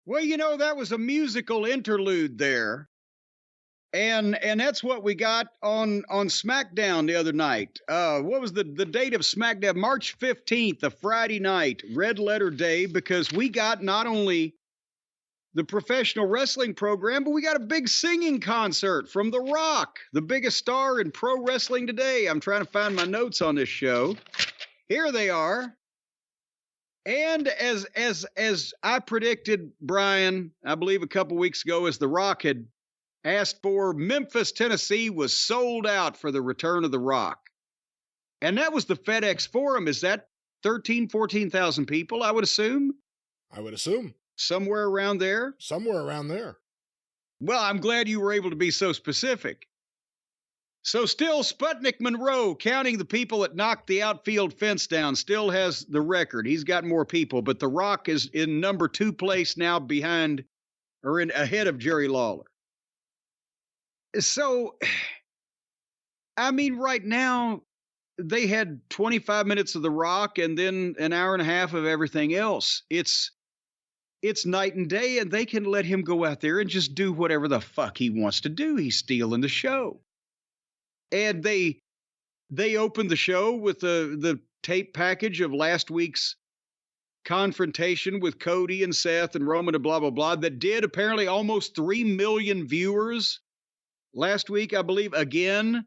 Well, that was a musical interlude there. And that's what we got on SmackDown the other night. What was the date of SmackDown? March 15th, a Friday night, red letter day, because we got not only the professional wrestling program, but we got a big singing concert from The Rock, the biggest star in pro wrestling today. I'm trying to find my notes on this show. Here they are. And as I predicted, Brian, I believe a couple weeks ago, as The Rock had asked for, Memphis, Tennessee was sold out for the return of The Rock. And that was the FedEx Forum. Is that 14,000 people, I would assume? I would assume. Somewhere around there? Somewhere around there. Well, I'm glad you were able to be so specific. So still, Sputnik Monroe, counting the people that knocked the outfield fence down, still has the record. He's got more people, but The Rock is in number 2 place now ahead of Jerry Lawler. So, I mean, right now, they had 25 minutes of The Rock and then an hour and a half of everything else. It's night and day, and they can let him go out there and just do whatever the fuck he wants to do. He's stealing the show. And they opened the show with the tape package of last week's confrontation with Cody and Seth and Roman and blah, blah, blah, that did apparently almost 3 million viewers last week, I believe, again,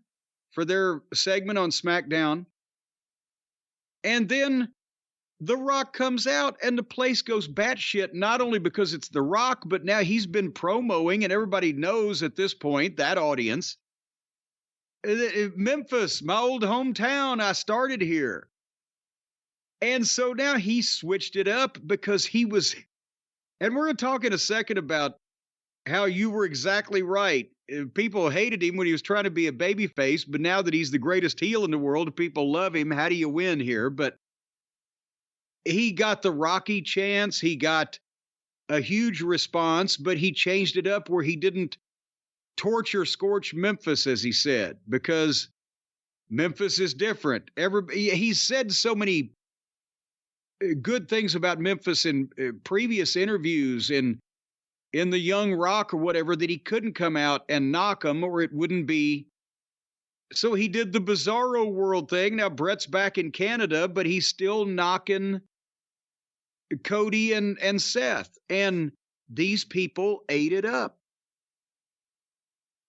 for their segment on SmackDown. And then The Rock comes out and the place goes batshit, not only because it's The Rock, but now he's been promoting, and everybody knows at this point, that audience, Memphis, my old hometown, I started here. And so now he switched it up because he was, and we're going to talk in a second about how you were exactly right. People hated him when he was trying to be a babyface, but now that he's the greatest heel in the world, people love him. How do you win here? But he got the Rocky chance. He got a huge response, but he changed it up where he didn't torture, scorch Memphis, as he said, because Memphis is different. He's said so many good things about Memphis in previous interviews in the Young Rock or whatever, that he couldn't come out and knock him or it wouldn't be. So he did the Bizarro World thing. Now Brett's back in Canada, but he's still knocking Cody and Seth. And these people ate it up.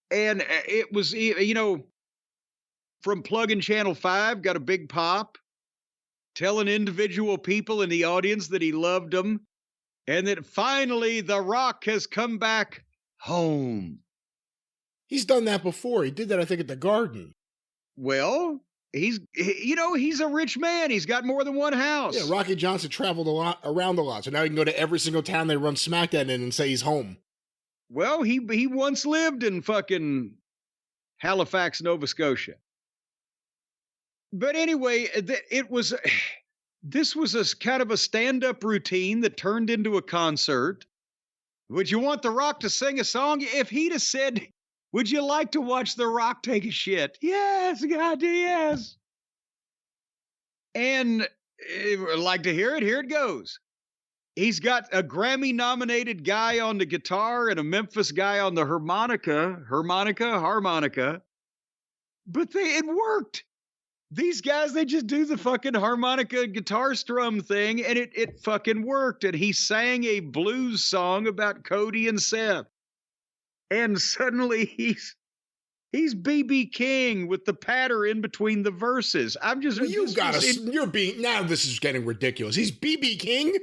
And it was, from Plug-in Channel 5, got a big pop, telling individual people in the audience that he loved them. And that finally The Rock has come back home. He's done that before. He did that, I think, at the Garden. Well, he's a rich man. He's got more than one house. Yeah, Rocky Johnson traveled around a lot. So now he can go to every single town they run SmackDown in and say he's home. Well, he once lived in fucking Halifax, Nova Scotia. But anyway, this was a kind of a stand-up routine that turned into a concert. Would you want The Rock to sing a song? If he'd have said, would you like to watch The Rock take a shit? Yes, God, yes. And I'd like to hear it. Here it goes. He's got a Grammy-nominated guy on the guitar and a Memphis guy on the harmonica. But it worked. These guys, they just do the fucking harmonica guitar strum thing, and it fucking worked. And he sang a blues song about Cody and Seth. And suddenly he's B.B. King with the patter in between the verses. I'm just... Now this is getting ridiculous. He's B.B. King?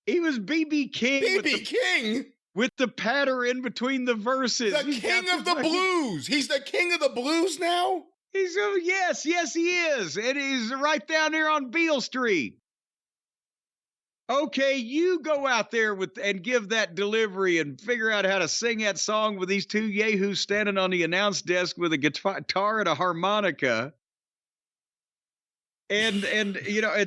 He was B.B. King. B.B. King? With the patter in between the verses. The king of the blues. He's the king of the blues now? Yes, he is. And he's right down there on Beale Street. Okay, you go out there and give that delivery and figure out how to sing that song with these two yahoos standing on the announce desk with a guitar and a harmonica. And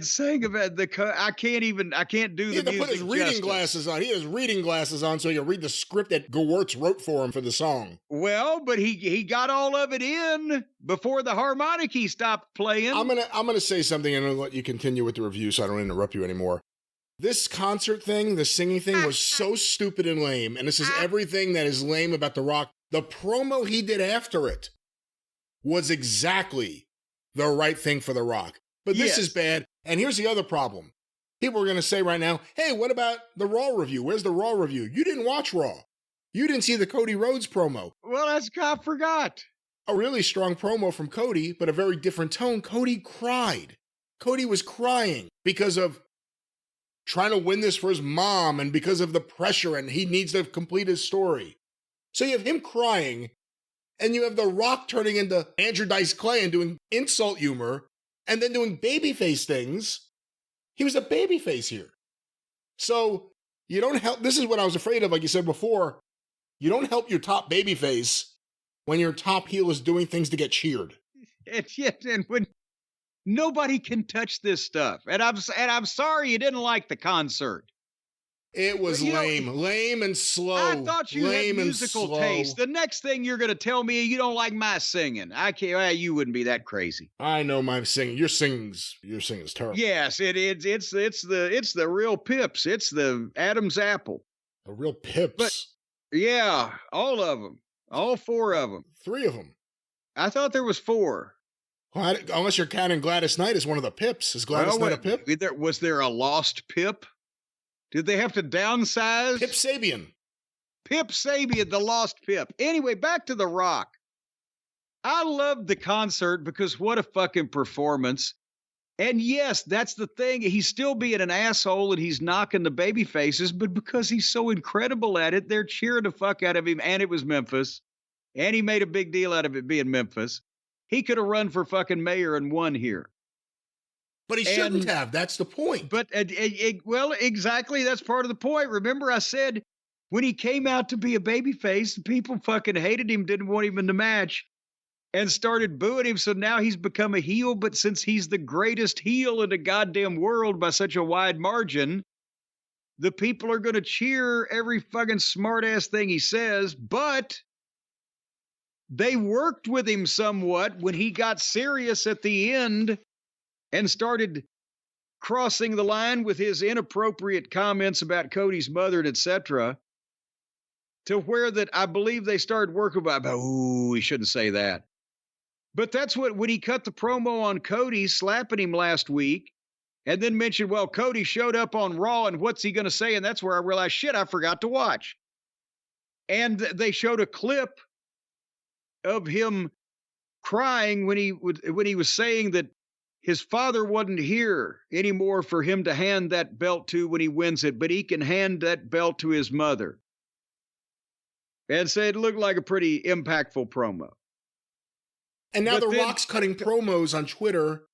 saying about I can't do the music. He had to put his reading glasses on. He has reading glasses on so he can read the script that Gewurz wrote for him for the song. Well, but he got all of it in before the harmonic stopped playing. I'm gonna say something and I'll let you continue with the review so I don't interrupt you anymore. This concert thing, the singing thing was so stupid and lame. And this is everything that is lame about The Rock. The promo he did after it was exactly the right thing for The Rock. But this is bad. And here's the other problem. People are going to say right now, hey, what about the Raw review? Where's the Raw review? You didn't watch Raw. You didn't see the Cody Rhodes promo. Well, I forgot. A really strong promo from Cody, but a very different tone. Cody cried. Cody was crying because of trying to win this for his mom and because of the pressure, and he needs to complete his story. So you have him crying, and you have The Rock turning into Andrew Dice Clay and doing insult humor, and then doing babyface things. He was a babyface here. So you don't help. This is what I was afraid of, like you said before. You don't help your top babyface when your top heel is doing things to get cheered. And when nobody can touch this stuff. And I'm sorry you didn't like the concert. It was lame and slow. I thought you had musical taste. The next thing you're going to tell me you don't like my singing. I can't. Well, you wouldn't be that crazy. I know my singing. Your singing's terrible. Yes, it's the real Pips. It's the Adam's apple. The real Pips. But yeah, all of them, all 4 of them. 3 of them. I thought there was 4. Well, unless you're counting Gladys Knight as one of the Pips. Is Gladys Knight a Pip? Was there a lost Pip? Did they have to downsize? Pip Sabian. Pip Sabian, the lost Pip. Anyway, back to The Rock. I loved the concert because what a fucking performance. And yes, that's the thing. He's still being an asshole and he's knocking the baby faces, but because he's so incredible at it, they're cheering the fuck out of him. And it was Memphis. And he made a big deal out of it being Memphis. He could have run for fucking mayor and won here. But he shouldn't have. That's the point. But, well, exactly. That's part of the point. Remember, I said when he came out to be a babyface, people fucking hated him, didn't want him in the match, and started booing him. So now he's become a heel. But since he's the greatest heel in the goddamn world by such a wide margin, the people are going to cheer every fucking smart ass thing he says. But they worked with him somewhat when he got serious at the end and started crossing the line with his inappropriate comments about Cody's mother and etc. To where that I believe they started working about, ooh, we shouldn't say that. But that's what, when he cut the promo on Cody slapping him last week and then mentioned, well, Cody showed up on Raw and what's he going to say? And that's where I realized, shit, I forgot to watch. And they showed a clip of him crying when he was saying that his father wasn't here anymore for him to hand that belt to when he wins it, but he can hand that belt to his mother. And say it looked like a pretty impactful promo. And now The Rock's cutting promos on Twitter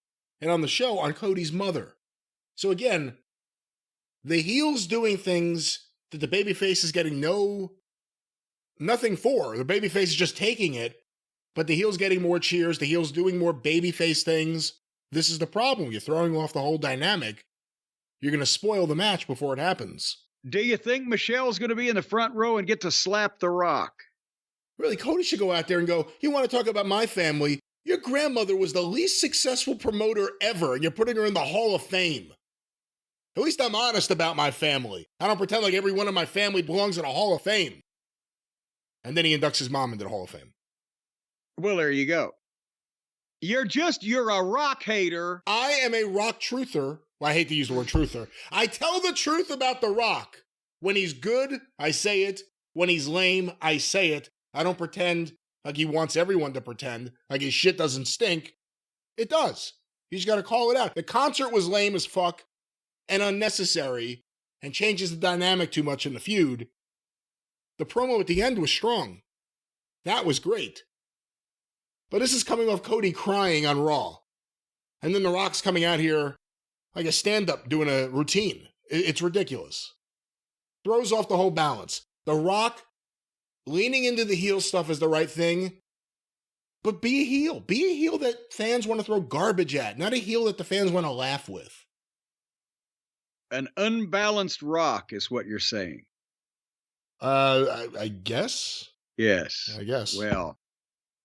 and on the show on Cody's mother. So again, the heel's doing things that the babyface is getting nothing for. The babyface is just taking it, but the heel's getting more cheers. The heel's doing more babyface things. This is the problem. You're throwing off the whole dynamic. You're going to spoil the match before it happens. Do you think Michelle's going to be in the front row and get to slap The Rock? Really, Cody should go out there and go, you want to talk about my family? Your grandmother was the least successful promoter ever, and you're putting her in the Hall of Fame. At least I'm honest about my family. I don't pretend like every one of my family belongs in a Hall of Fame. And then he inducts his mom into the Hall of Fame. Well, there you go. You're a Rock hater. I am a Rock truther. Well, I hate to use the word truther. I tell the truth about The Rock. When he's good, I say it. When he's lame, I say it. I don't pretend like he wants everyone to pretend like his shit doesn't stink. It does. He's got to call it out. The concert was lame as fuck and unnecessary and changes the dynamic too much in the feud. The promo at the end was strong. That was great. But this is coming off Cody crying on Raw. And then The Rock's coming out here like a stand-up doing a routine. It's ridiculous. Throws off the whole balance. The Rock leaning into the heel stuff is the right thing. But be a heel. Be a heel that fans want to throw garbage at, not a heel that the fans want to laugh with. An unbalanced Rock is what you're saying. I guess? Yes. I guess.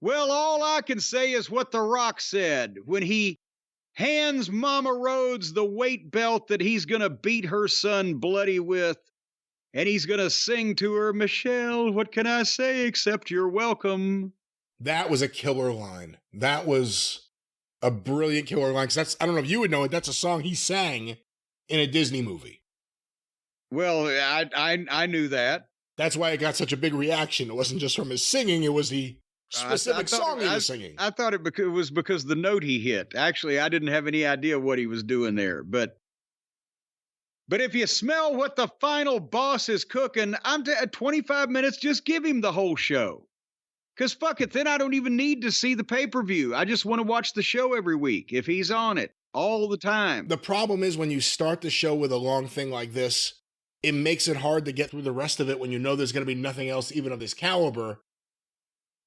Well, all I can say is what The Rock said when he hands Mama Rhodes the weight belt that he's going to beat her son bloody with. And he's going to sing to her, Michelle, what can I say except you're welcome? That was a killer line. That was a brilliant killer line. Because that's, I don't know if you would know it, that's a song he sang in a Disney movie. Well, I knew that. That's why it got such a big reaction. It wasn't just from his singing, it was the specific song he was singing. I thought it was because the note he hit. Actually, I didn't have any idea what he was doing there. But if you smell what the final boss is cooking, at 25 minutes, just give him the whole show. Because fuck it, then I don't even need to see the pay-per-view. I just want to watch the show every week if he's on it all the time. The problem is when you start the show with a long thing like this, it makes it hard to get through the rest of it when you know there's going to be nothing else even of this caliber.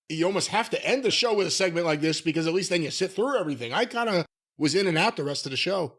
You almost have to end the show with a segment like this because at least then you sit through everything. I kind of was in and out the rest of the show.